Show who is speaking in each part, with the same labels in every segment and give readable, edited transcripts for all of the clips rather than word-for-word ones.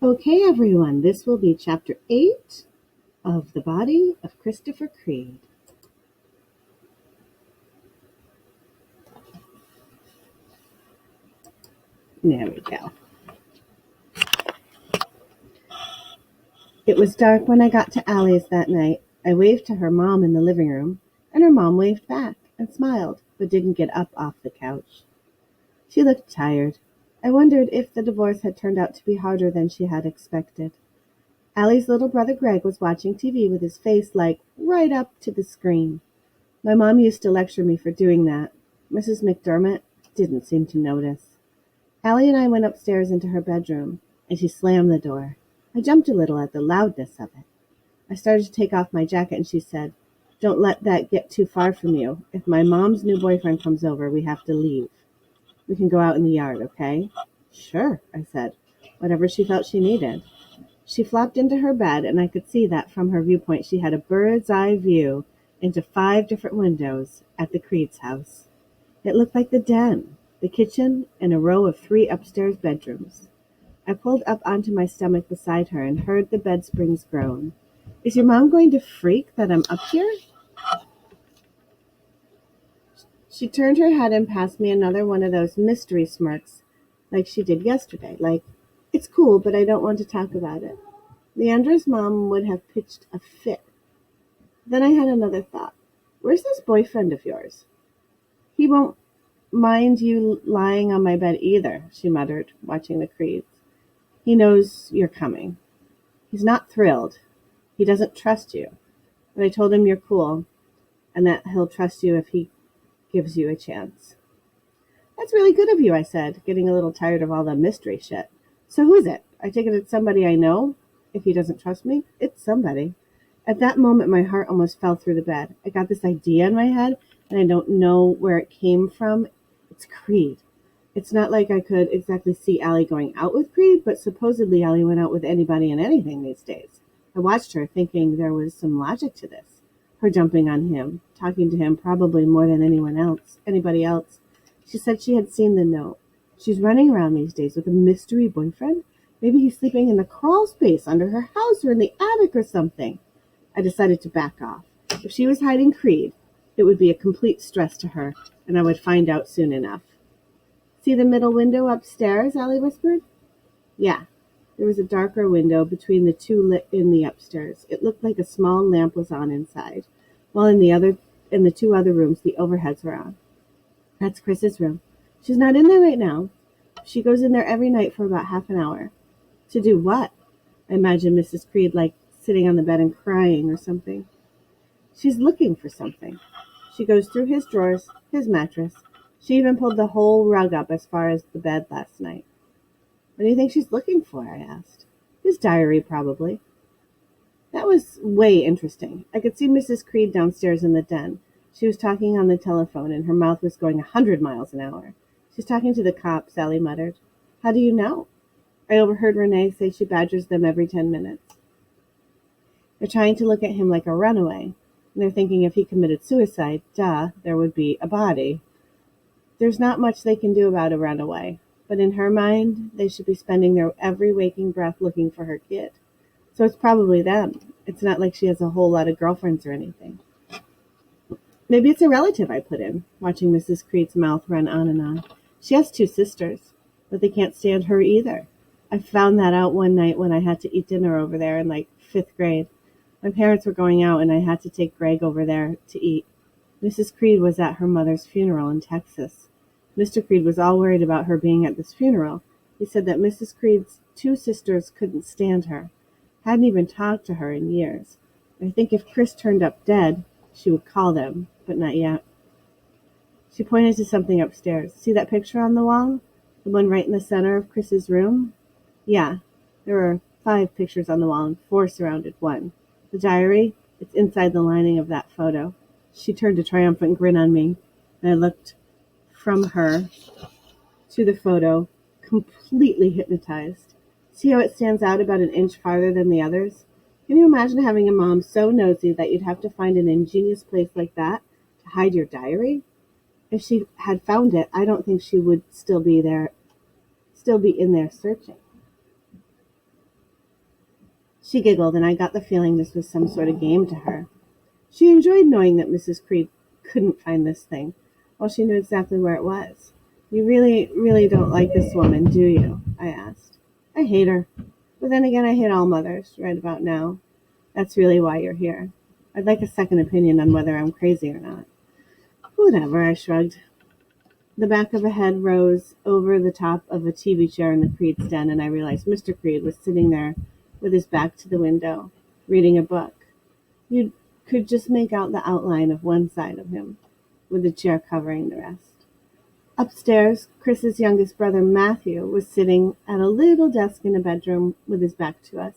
Speaker 1: Okay, everyone, this will be Chapter 8 of The Body of Christopher Creed. There we go. It was dark when I got to Allie's that night. I waved to her mom in the living room, and her mom waved back and smiled, but didn't get up off the couch. She looked tired. I wondered if the divorce had turned out to be harder than she had expected. Allie's little brother Greg was watching TV with his face right up to the screen. My mom used to lecture me for doing that. Mrs. McDermott didn't seem to notice. Allie and I went upstairs into her bedroom, and she slammed the door. I jumped a little at the loudness of it. I started to take off my jacket, and she said, "Don't let that get too far from you. If my mom's new boyfriend comes over, we have to leave. We can go out in the yard, okay?" "Sure," I said, whatever she felt she needed. She flopped into her bed, and I could see that from her viewpoint she had a bird's-eye view into 5 different windows at the Creed's house. It looked like the den, the kitchen, and a row of 3 upstairs bedrooms. I pulled up onto my stomach beside her and heard the bed springs groan. "Is your mom going to freak that I'm up here?" She turned her head and passed me another one of those mystery smirks, like she did yesterday, like, "It's cool, but I don't want to talk about it." Leandra's mom would have pitched a fit. Then I had another thought. "Where's this boyfriend of yours?" "He won't mind you lying on my bed either," she muttered, watching the Creeds. "He knows you're coming. He's not thrilled. He doesn't trust you. But I told him you're cool, and that he'll trust you if he gives you a chance." "That's really good of you," I said, getting a little tired of all the mystery shit. "So who is it? I take it it's somebody I know. If he doesn't trust me, it's somebody." At that moment, my heart almost fell through the bed. I got this idea in my head, and I don't know where it came from. It's Creed. It's not like I could exactly see Allie going out with Creed, but supposedly Allie went out with anybody and anything these days. I watched her, thinking there was some logic to this. Her jumping on him, talking to him probably more than anybody else. She said she had seen the note. She's running around these days with a mystery boyfriend. Maybe he's sleeping in the crawl space under her house or in the attic or something. I decided to back off. If she was hiding Creed, it would be a complete stress to her, and I would find out soon enough. "See the middle window upstairs?" Allie whispered. Yeah. There was a darker window between the 2 lit in the upstairs. It looked like a small lamp was on inside, while in the 2 other rooms the overheads were on. "That's Chris's room. She's not in there right now. She goes in there every night for about half an hour." "To do what?" I imagined Mrs. Creed sitting on the bed and crying or something. "She's looking for something. She goes through his drawers, his mattress. She even pulled the whole rug up as far as the bed last night." "What do you think she's looking for?" I asked. "His diary, probably." That was way interesting. I could see Mrs. Creed downstairs in the den. She was talking on the telephone, and her mouth was going 100 miles an hour. "She's talking to the cops," Allie muttered. "How do you know?" I overheard Renee say she badgers them every 10 minutes. "They're trying to look at him like a runaway. And they're thinking if he committed suicide, there would be a body. There's not much they can do about a runaway. But in her mind, they should be spending their every waking breath looking for her kid. So it's probably them. It's not like she has a whole lot of girlfriends or anything." "Maybe it's a relative," I put in, watching Mrs. Creed's mouth run on and on. "She has 2 sisters, but they can't stand her either. I found that out one night when I had to eat dinner over there in 5th grade. My parents were going out, and I had to take Greg over there to eat. Mrs. Creed was at her mother's funeral in Texas. Mr. Creed was all worried about her being at this funeral. He said that Mrs. Creed's 2 sisters couldn't stand her, hadn't even talked to her in years. I think if Chris turned up dead, she would call them, but not yet." She pointed to something upstairs. "See that picture on the wall? The one right in the center of Chris's room?" "Yeah. There are 5 pictures on the wall and 4 surrounded one. The diary, it's inside the lining of that photo." She turned a triumphant grin on me, and I looked from her to the photo, completely hypnotized. "See how it stands out about an inch farther than the others? Can you imagine having a mom so nosy that you'd have to find an ingenious place like that to hide your diary? If she had found it, I don't think she would still be in there searching." She giggled, and I got the feeling this was some sort of game to her. She enjoyed knowing that Mrs. Creed couldn't find this thing. Well, she knew exactly where it was. You really, really don't like this woman, do you? I asked. I hate her. But then again, I hate all mothers, right about now. That's really why you're here. I'd like a second opinion on whether I'm crazy or not. Whatever, I shrugged. The back of a head rose over the top of a TV chair in the Creed's den, and I realized Mr. Creed was sitting there with his back to the window, reading a book. You could just make out the outline of one side of him, with the chair covering the rest. Upstairs, Chris's youngest brother, Matthew, was sitting at a little desk in a bedroom with his back to us.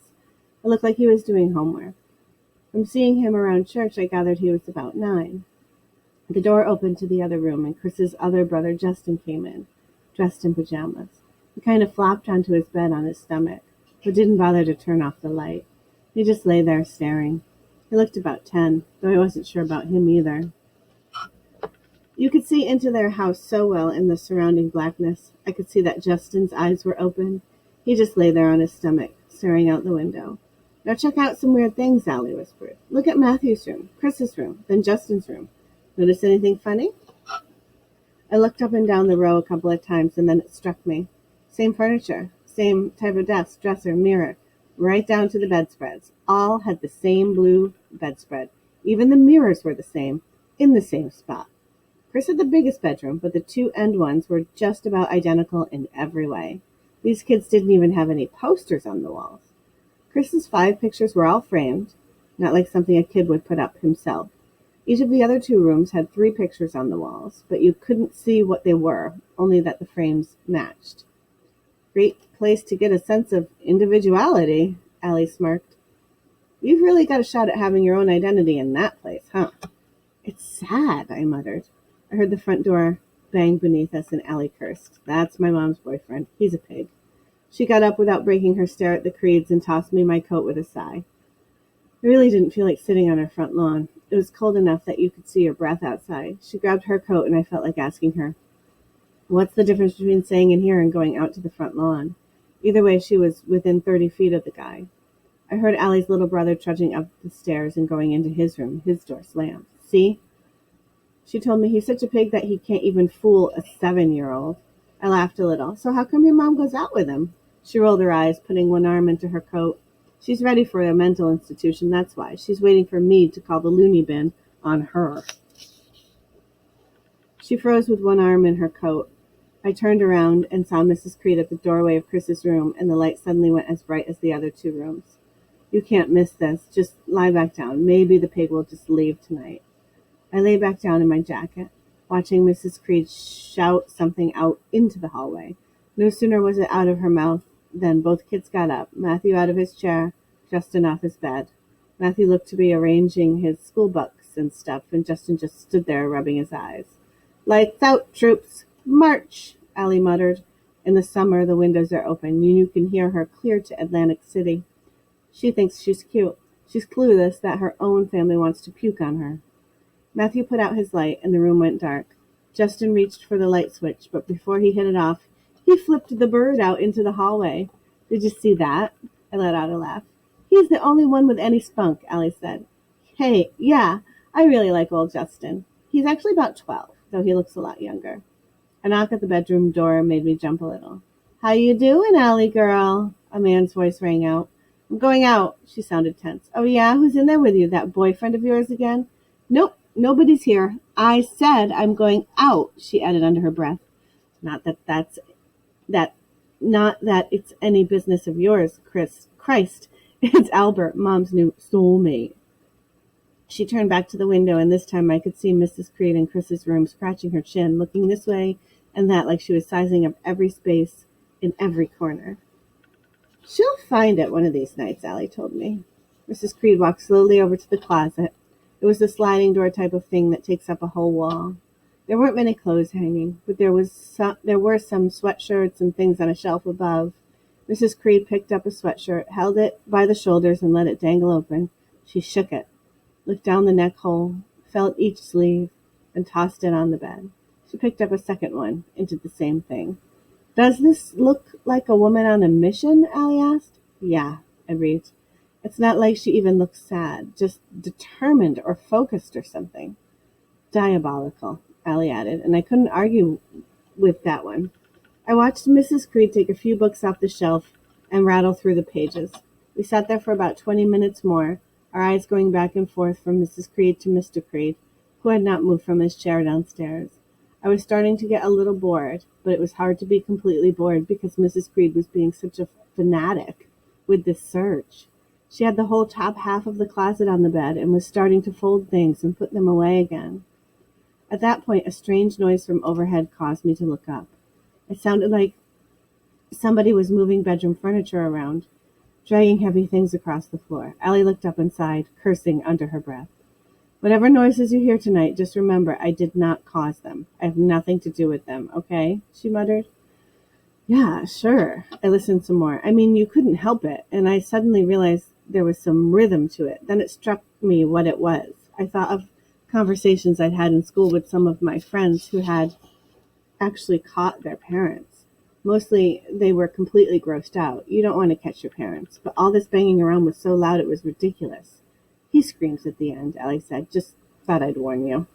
Speaker 1: It looked like he was doing homework. From seeing him around church, I gathered he was about 9. The door opened to the other room, and Chris's other brother, Justin, came in, dressed in pajamas. He kind of flopped onto his bed on his stomach, but didn't bother to turn off the light. He just lay there staring. He looked about 10, though I wasn't sure about him either. You could see into their house so well in the surrounding blackness. I could see that Justin's eyes were open. He just lay there on his stomach, staring out the window. Now check out some weird things, Allie whispered. Look at Matthew's room, Chris's room, then Justin's room. Notice anything funny? I looked up and down the row a couple of times, and then it struck me. Same furniture, same type of desk, dresser, mirror, right down to the bedspreads. All had the same blue bedspread. Even the mirrors were the same, in the same spot. Chris had the biggest bedroom, but the two end ones were just about identical in every way. These kids didn't even have any posters on the walls. Chris's 5 pictures were all framed, not like something a kid would put up himself. Each of the other 2 rooms had 3 pictures on the walls, but you couldn't see what they were, only that the frames matched. Great place to get a sense of individuality, Allie smirked. You've really got a shot at having your own identity in that place, huh? It's sad, I muttered. I heard the front door bang beneath us, and Allie cursed. That's my mom's boyfriend. He's a pig. She got up without breaking her stare at the Creeds and tossed me my coat with a sigh. I really didn't feel like sitting on our front lawn. It was cold enough that you could see her breath outside. She grabbed her coat, and I felt like asking her, what's the difference between staying in here and going out to the front lawn? Either way, she was within 30 feet of the guy. I heard Allie's little brother trudging up the stairs and going into his room. His door slammed. See? She told me he's such a pig that he can't even fool a 7-year-old. I laughed a little. So how come your mom goes out with him? She rolled her eyes, putting one arm into her coat. She's ready for a mental institution, that's why. She's waiting for me to call the loony bin on her. She froze with one arm in her coat. I turned around and saw Mrs. Creed at the doorway of Chris's room, and the light suddenly went as bright as the other 2 rooms. You can't miss this. Just lie back down. Maybe the pig will just leave tonight. I lay back down in my jacket, watching Mrs. Creed shout something out into the hallway. No sooner was it out of her mouth than both kids got up, Matthew out of his chair, Justin off his bed. Matthew looked to be arranging his school books and stuff, and Justin just stood there rubbing his eyes. Lights out, troops! March! Allie muttered. In the summer, the windows are open, and you can hear her clear to Atlantic City. She thinks she's cute. She's clueless that her own family wants to puke on her. Matthew put out his light, and the room went dark. Justin reached for the light switch, but before he hit it off, he flipped the bird out into the hallway. Did you see that? I let out a laugh. He's the only one with any spunk, Allie said. Hey, yeah, I really like old Justin. He's actually about 12, though he looks a lot younger. A knock at the bedroom door made me jump a little. How you doing, Allie girl? A man's voice rang out. I'm going out. She sounded tense. Oh, yeah? Who's in there with you? That boyfriend of yours again? Nope, nobody's here. I said I'm going out, she added under her breath. Not that it's any business of yours, Chris. Christ, it's Albert, Mom's new soulmate. She turned back to the window, and this time I could see Mrs. Creed in Chris's room scratching her chin, looking this way and that like she was sizing up every space in every corner. She'll find it one of these nights, Allie told me. Mrs. Creed walked slowly over to the closet. It was the sliding door type of thing that takes up a whole wall. There weren't many clothes hanging, but there were some sweatshirts and things on a shelf above. Mrs. Creed picked up a sweatshirt, held it by the shoulders, and let it dangle open. She shook it, looked down the neck hole, felt each sleeve, and tossed it on the bed. She picked up a second one and did the same thing. Does this look like a woman on a mission? Allie asked. Yeah, I breathed. It's not like she even looks sad, just determined or focused or something. Diabolical, Allie added, and I couldn't argue with that one. I watched Mrs. Creed take a few books off the shelf and rattle through the pages. We sat there for about 20 minutes more, our eyes going back and forth from Mrs. Creed to Mr. Creed, who had not moved from his chair downstairs. I was starting to get a little bored, but it was hard to be completely bored because Mrs. Creed was being such a fanatic with this search. She had the whole top half of the closet on the bed and was starting to fold things and put them away again. At that point, a strange noise from overhead caused me to look up. It sounded like somebody was moving bedroom furniture around, dragging heavy things across the floor. Allie looked up and sighed, cursing under her breath. Whatever noises you hear tonight, just remember I did not cause them. I have nothing to do with them, okay? She muttered. Yeah, sure. I listened some more. I mean, you couldn't help it, and I suddenly realized there was some rhythm to it. Then it struck me what it was. I thought of conversations I'd had in school with some of my friends who had actually caught their parents. Mostly, they were completely grossed out. You don't want to catch your parents. But all this banging around was so loud it was ridiculous. He screams at the end, Allie said. Just thought I'd warn you.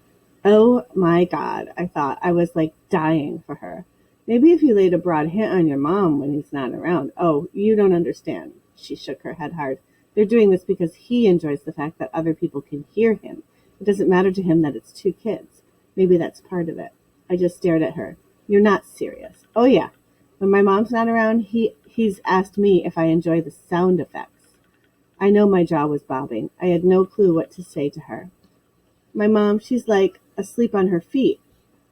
Speaker 1: Oh, my God, I thought. I was like dying for her. Maybe if you laid a broad hit on your mom when he's not around. Oh, you don't understand. She shook her head hard. They're doing this because he enjoys the fact that other people can hear him. It doesn't matter to him that it's two kids. Maybe that's part of it. I just stared at her. You're not serious. Oh, yeah. When my mom's not around, he's asked me if I enjoy the sound effects. I know my jaw was bobbing. I had no clue what to say to her. My mom, she's like asleep on her feet.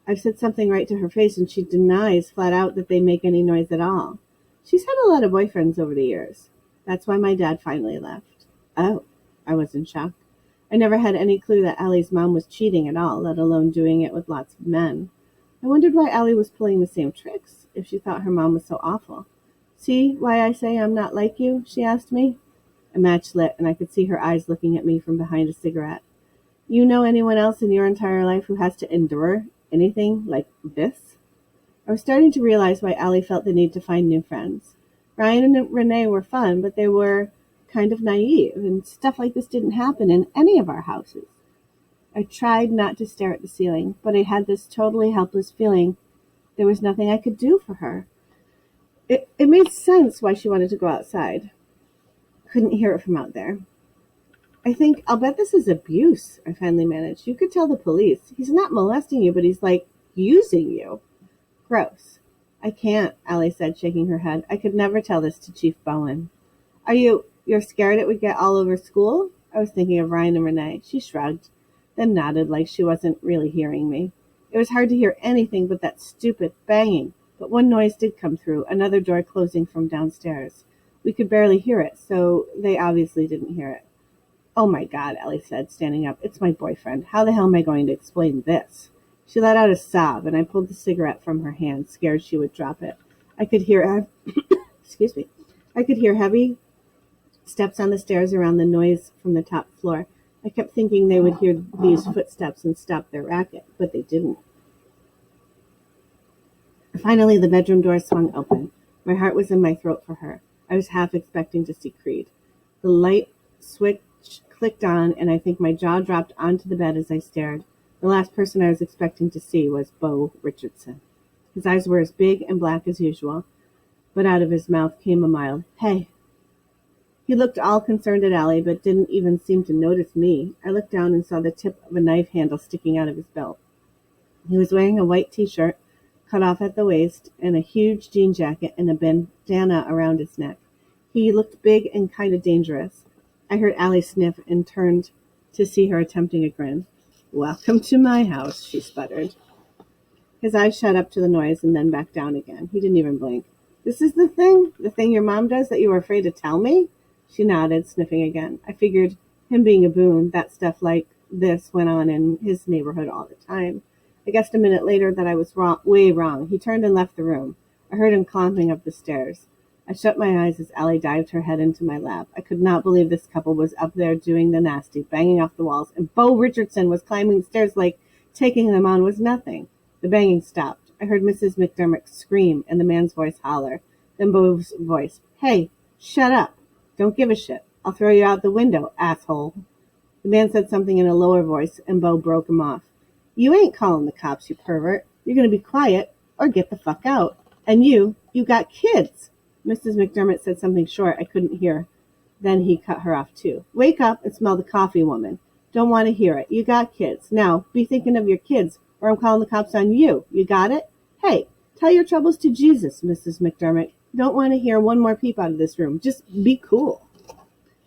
Speaker 1: I've said something right to her face, and she denies flat out that they make any noise at all. She's had a lot of boyfriends over the years. That's why my dad finally left. Oh, I was in shock. I never had any clue that Allie's mom was cheating at all, let alone doing it with lots of men. I wondered why Allie was pulling the same tricks, if she thought her mom was so awful. See why I say I'm not like you? She asked me. A match lit, and I could see her eyes looking at me from behind a cigarette. You know anyone else in your entire life who has to endure anything like this? I was starting to realize why Allie felt the need to find new friends. Ryan and Renee were fun, but they were kind of naive, and stuff like this didn't happen in any of our houses. I tried not to stare at the ceiling, but I had this totally helpless feeling there was nothing I could do for her. It made sense why she wanted to go outside. Couldn't hear it from out there. I'll bet this is abuse, I finally managed. You could tell the police. He's not molesting you, but he's like using you. Gross. I can't, Allie said, shaking her head. I could never tell this to Chief Bowen. You're scared it would get all over school? I was thinking of Ryan and Renee. She shrugged, then nodded like she wasn't really hearing me. It was hard to hear anything but that stupid banging, but one noise did come through, another door closing from downstairs. We could barely hear it, so they obviously didn't hear it. Oh my God, Allie said, standing up. It's my boyfriend. How the hell am I going to explain this? She let out a sob, and I pulled the cigarette from her hand, scared she would drop it. I could hear excuse me. I could hear heavy steps on the stairs around the noise from the top floor. I kept thinking they would hear these footsteps and stop their racket, but they didn't. Finally, the bedroom door swung open. My heart was in my throat for her. I was half expecting to see Creed. The light switch clicked on, and I think my jaw dropped onto the bed as I stared. The last person I was expecting to see was Bo Richardson. His eyes were as big and black as usual, but out of his mouth came a mild, "Hey." He looked all concerned at Allie, but didn't even seem to notice me. I looked down and saw the tip of a knife handle sticking out of his belt. He was wearing a white t-shirt, cut off at the waist, and a huge jean jacket and a bandana around his neck. He looked big and kind of dangerous. I heard Allie sniff and turned to see her attempting a grin. "Welcome to my house," she sputtered. His eyes shot up to the noise and then back down again. He didn't even blink. "This is the thing your mom does that you were afraid to tell me?" She nodded, sniffing again. I figured, him being a Boone, that stuff like this went on in his neighborhood all the time. I guessed a minute later that I was way wrong. He turned and left the room. I heard him clomping up the stairs. I shut my eyes as Allie dived her head into my lap. I could not believe this couple was up there doing the nasty, banging off the walls, and Bo Richardson was climbing the stairs like taking them on was nothing. The banging stopped. I heard Mrs. McDermott scream and the man's voice holler. Then Bo's voice, "Hey, shut up. Don't give a shit." I'll throw you out the window, asshole. The man said something in a lower voice, and Bo broke him off. You ain't calling the cops, you pervert. You're going to be quiet or get the fuck out. And you got kids. Mrs. McDermott said something short I couldn't hear. Then he cut her off, too. Wake up and smell the coffee, woman. Don't want to hear it. You got kids. Now, be thinking of your kids, or I'm calling the cops on you. You got it? Hey, tell your troubles to Jesus, Mrs. McDermott. Don't want to hear one more peep out of this room. Just be cool.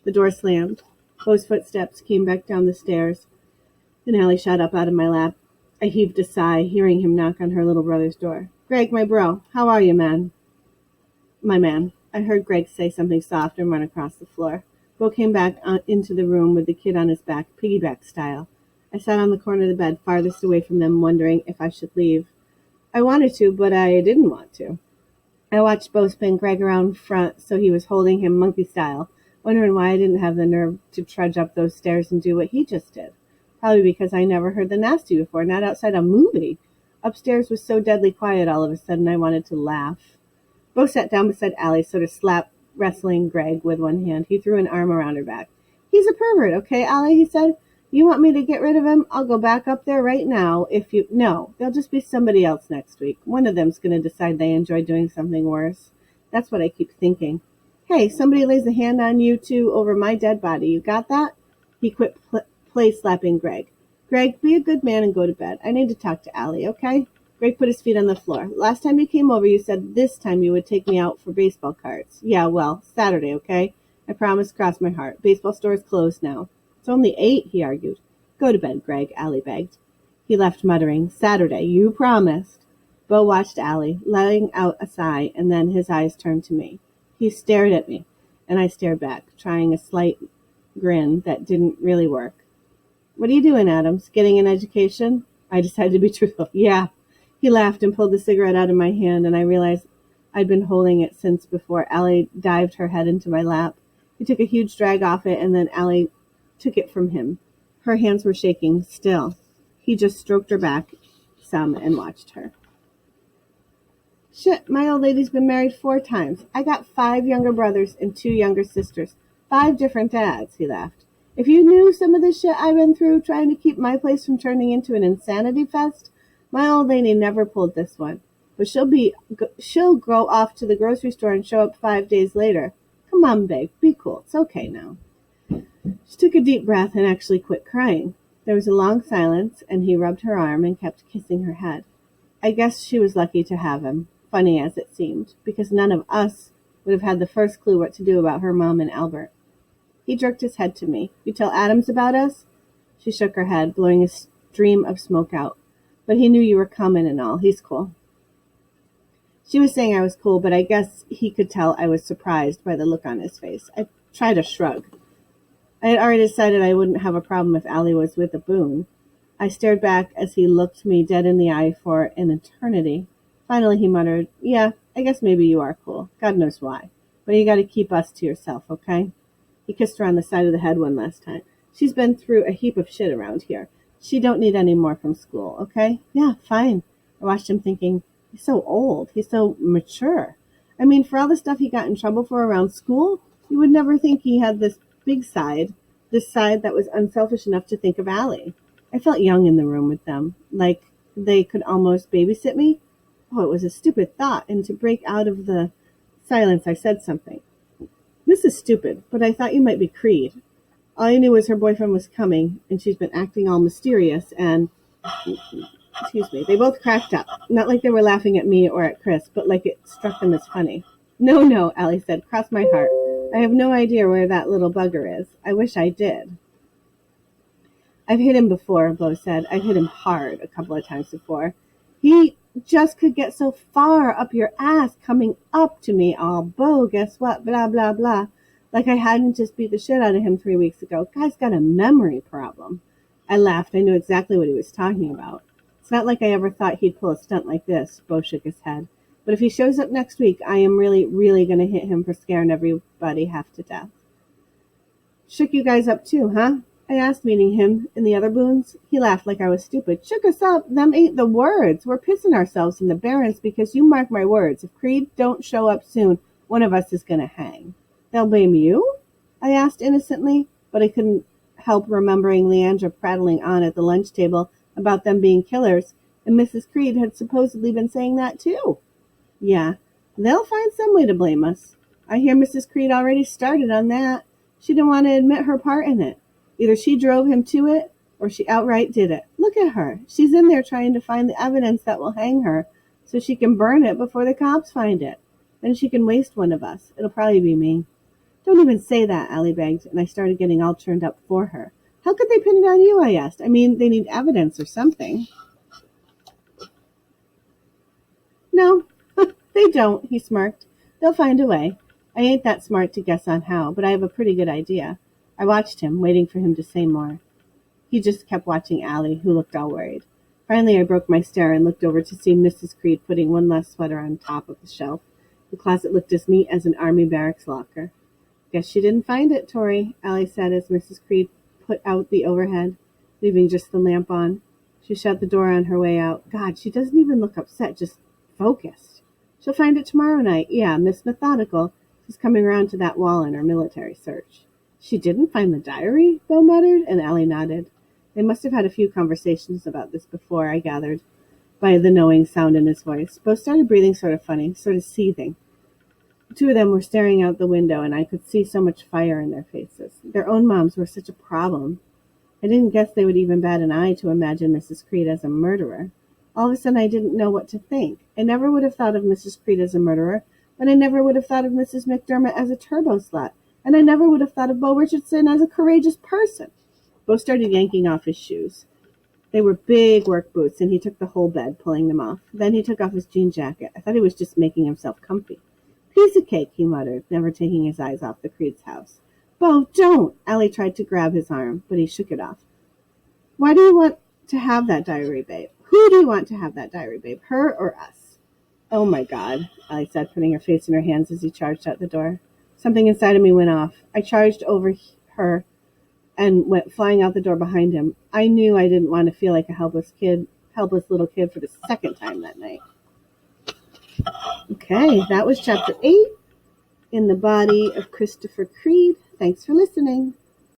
Speaker 1: The door slammed. Bo's footsteps came back down the stairs, and Allie shot up out of my lap. I heaved a sigh, hearing him knock on her little brother's door. Greg, my bro, how are you, man? My man. I heard Greg say something soft and run across the floor. Bo came back into the room with the kid on his back, piggyback style. I sat on the corner of the bed, farthest away from them, wondering if I should leave. I wanted to, but I didn't want to. I watched Bo spin Greg around front so he was holding him monkey style, wondering why I didn't have the nerve to trudge up those stairs and do what he just did. Probably because I never heard the nasty before, not outside a movie. Upstairs was so deadly quiet all of a sudden I wanted to laugh. Bo sat down beside Allie, sort of slap wrestling Greg with one hand. He threw an arm around her back. He's a pervert, okay, Allie, he said. You want me to get rid of him? I'll go back up there right now if you... No, there'll just be somebody else next week. One of them's going to decide they enjoy doing something worse. That's what I keep thinking. Hey, somebody lays a hand on you two over my dead body. You got that? He quit play-slapping Greg. Greg, be a good man and go to bed. I need to talk to Allie, okay? Greg put his feet on the floor. Last time you came over, you said this time you would take me out for baseball cards. Yeah, well, Saturday, okay? I promise, cross my heart. Baseball store is closed now. It's only 8, he argued. Go to bed, Greg, Allie begged. He left muttering, Saturday, you promised. Bo watched Allie, letting out a sigh, and then his eyes turned to me. He stared at me, and I stared back, trying a slight grin that didn't really work. What are you doing, Adams? Getting an education? I decided to be truthful. Yeah. He laughed and pulled the cigarette out of my hand, and I realized I'd been holding it since before Allie dived her head into my lap. He took a huge drag off it, and then Allie took it from him. Her hands were shaking still. He just stroked her back some and watched her. Shit, my old lady's been married 4 times. I got 5 younger brothers and 2 younger sisters. 5 different dads, he laughed. If you knew some of the shit I've been through trying to keep my place from turning into an insanity fest, my old lady never pulled this one. But she'll go off to the grocery store and show up 5 days later. Come on, babe, be cool. It's okay now. She took a deep breath and actually quit crying. There was a long silence, and he rubbed her arm and kept kissing her head. I guess she was lucky to have him, funny as it seemed, because none of us would have had the first clue what to do about her mom and Albert. He jerked his head to me. You tell Adams about us? She shook her head, blowing a stream of smoke out. But he knew you were coming and all. He's cool. She was saying I was cool, but I guess he could tell I was surprised by the look on his face. I tried a shrug. I had already decided I wouldn't have a problem if Allie was with a Boone. I stared back as he looked me dead in the eye for an eternity. Finally he muttered, Yeah, I guess maybe you are cool. God knows why. But you gotta keep us to yourself, okay? He kissed her on the side of the head one last time. She's been through a heap of shit around here. She don't need any more from school, okay? Yeah, fine. I watched him thinking, he's so old. He's so mature. I mean, for all the stuff he got in trouble for around school, you would never think he had this big side, this side that was unselfish enough to think of Allie. I felt young in the room with them, like they could almost babysit me. Oh, it was a stupid thought, and to break out of the silence, I said something. This is stupid, but I thought you might be Creed. All I knew was her boyfriend was coming, and she's been acting all mysterious, and... Excuse me. They both cracked up. Not like they were laughing at me or at Chris, but like it struck them as funny. No, Allie said. Cross my heart. I have no idea where that little bugger is. I wish I did. I've hit him before, Bo said. I've hit him hard a couple of times before. He just could get so far up your ass coming up to me. Oh, Bo, guess what? Blah, blah, blah. Like I hadn't just beat the shit out of him 3 weeks ago. Guy's got a memory problem. I laughed. I knew exactly what he was talking about. It's not like I ever thought he'd pull a stunt like this. Bo shook his head. But if he shows up next week, I am really, really going to hit him for scaring everybody half to death. Shook you guys up too, huh? I asked, meeting him and the other Boons. He laughed like I was stupid. Shook us up? Them ain't the words. We're pissing ourselves in the barrens because you mark my words. If Creed don't show up soon, one of us is going to hang. They'll blame you? I asked innocently, but I couldn't help remembering Leandra prattling on at the lunch table about them being killers, and Mrs. Creed had supposedly been saying that too. Yeah, they'll find some way to blame us. I hear Mrs. Creed already started on that. She didn't want to admit her part in it. Either she drove him to it, or she outright did it. Look at her. She's in there trying to find the evidence that will hang her, so she can burn it before the cops find it. Then she can waste one of us. It'll probably be me. Don't even say that, Allie begged, and I started getting all turned up for her. How could they pin it on you, I asked. I mean, they need evidence or something. No, they don't, he smirked. They'll find a way. I ain't that smart to guess on how, but I have a pretty good idea. I watched him, waiting for him to say more. He just kept watching Allie, who looked all worried. Finally, I broke my stare and looked over to see Mrs. Creed putting one last sweater on top of the shelf. The closet looked as neat as an army barracks locker. Guess she didn't find it, Tori, Allie said as Mrs. Creed put out the overhead, leaving just the lamp on. She shut the door on her way out. God, she doesn't even look upset, just focused. She'll find it tomorrow night. Yeah, Miss Methodical. She's coming around to that wall in her military search. She didn't find the diary? Bo muttered, and Allie nodded. They must have had a few conversations about this before, I gathered, by the knowing sound in his voice. Bo started breathing sort of funny, sort of seething. The two of them were staring out the window, and I could see so much fire in their faces. Their own moms were such a problem. I didn't guess they would even bat an eye to imagine Mrs. Creed as a murderer. All of a sudden, I didn't know what to think. I never would have thought of Mrs. Creed as a murderer, but I never would have thought of Mrs. McDermott as a turbo slut, and I never would have thought of Bo Richardson as a courageous person. Bo started yanking off his shoes. They were big work boots, and he took the whole bed, pulling them off. Then he took off his jean jacket. I thought he was just making himself comfy. Piece of cake, he muttered, never taking his eyes off the Creed's house. Bo, don't! Allie tried to grab his arm, but he shook it off. Why do you want to have that diary, babe? Who do you want to have that diary, babe? Her or us? Oh, my God, Allie said, putting her face in her hands as he charged out the door. Something inside of me went off. I charged over her and went flying out the door behind him. I knew I didn't want to feel like a helpless little kid for the second time that night. Okay, that was chapter 8, In the Body of Christopher Creed. Thanks for listening.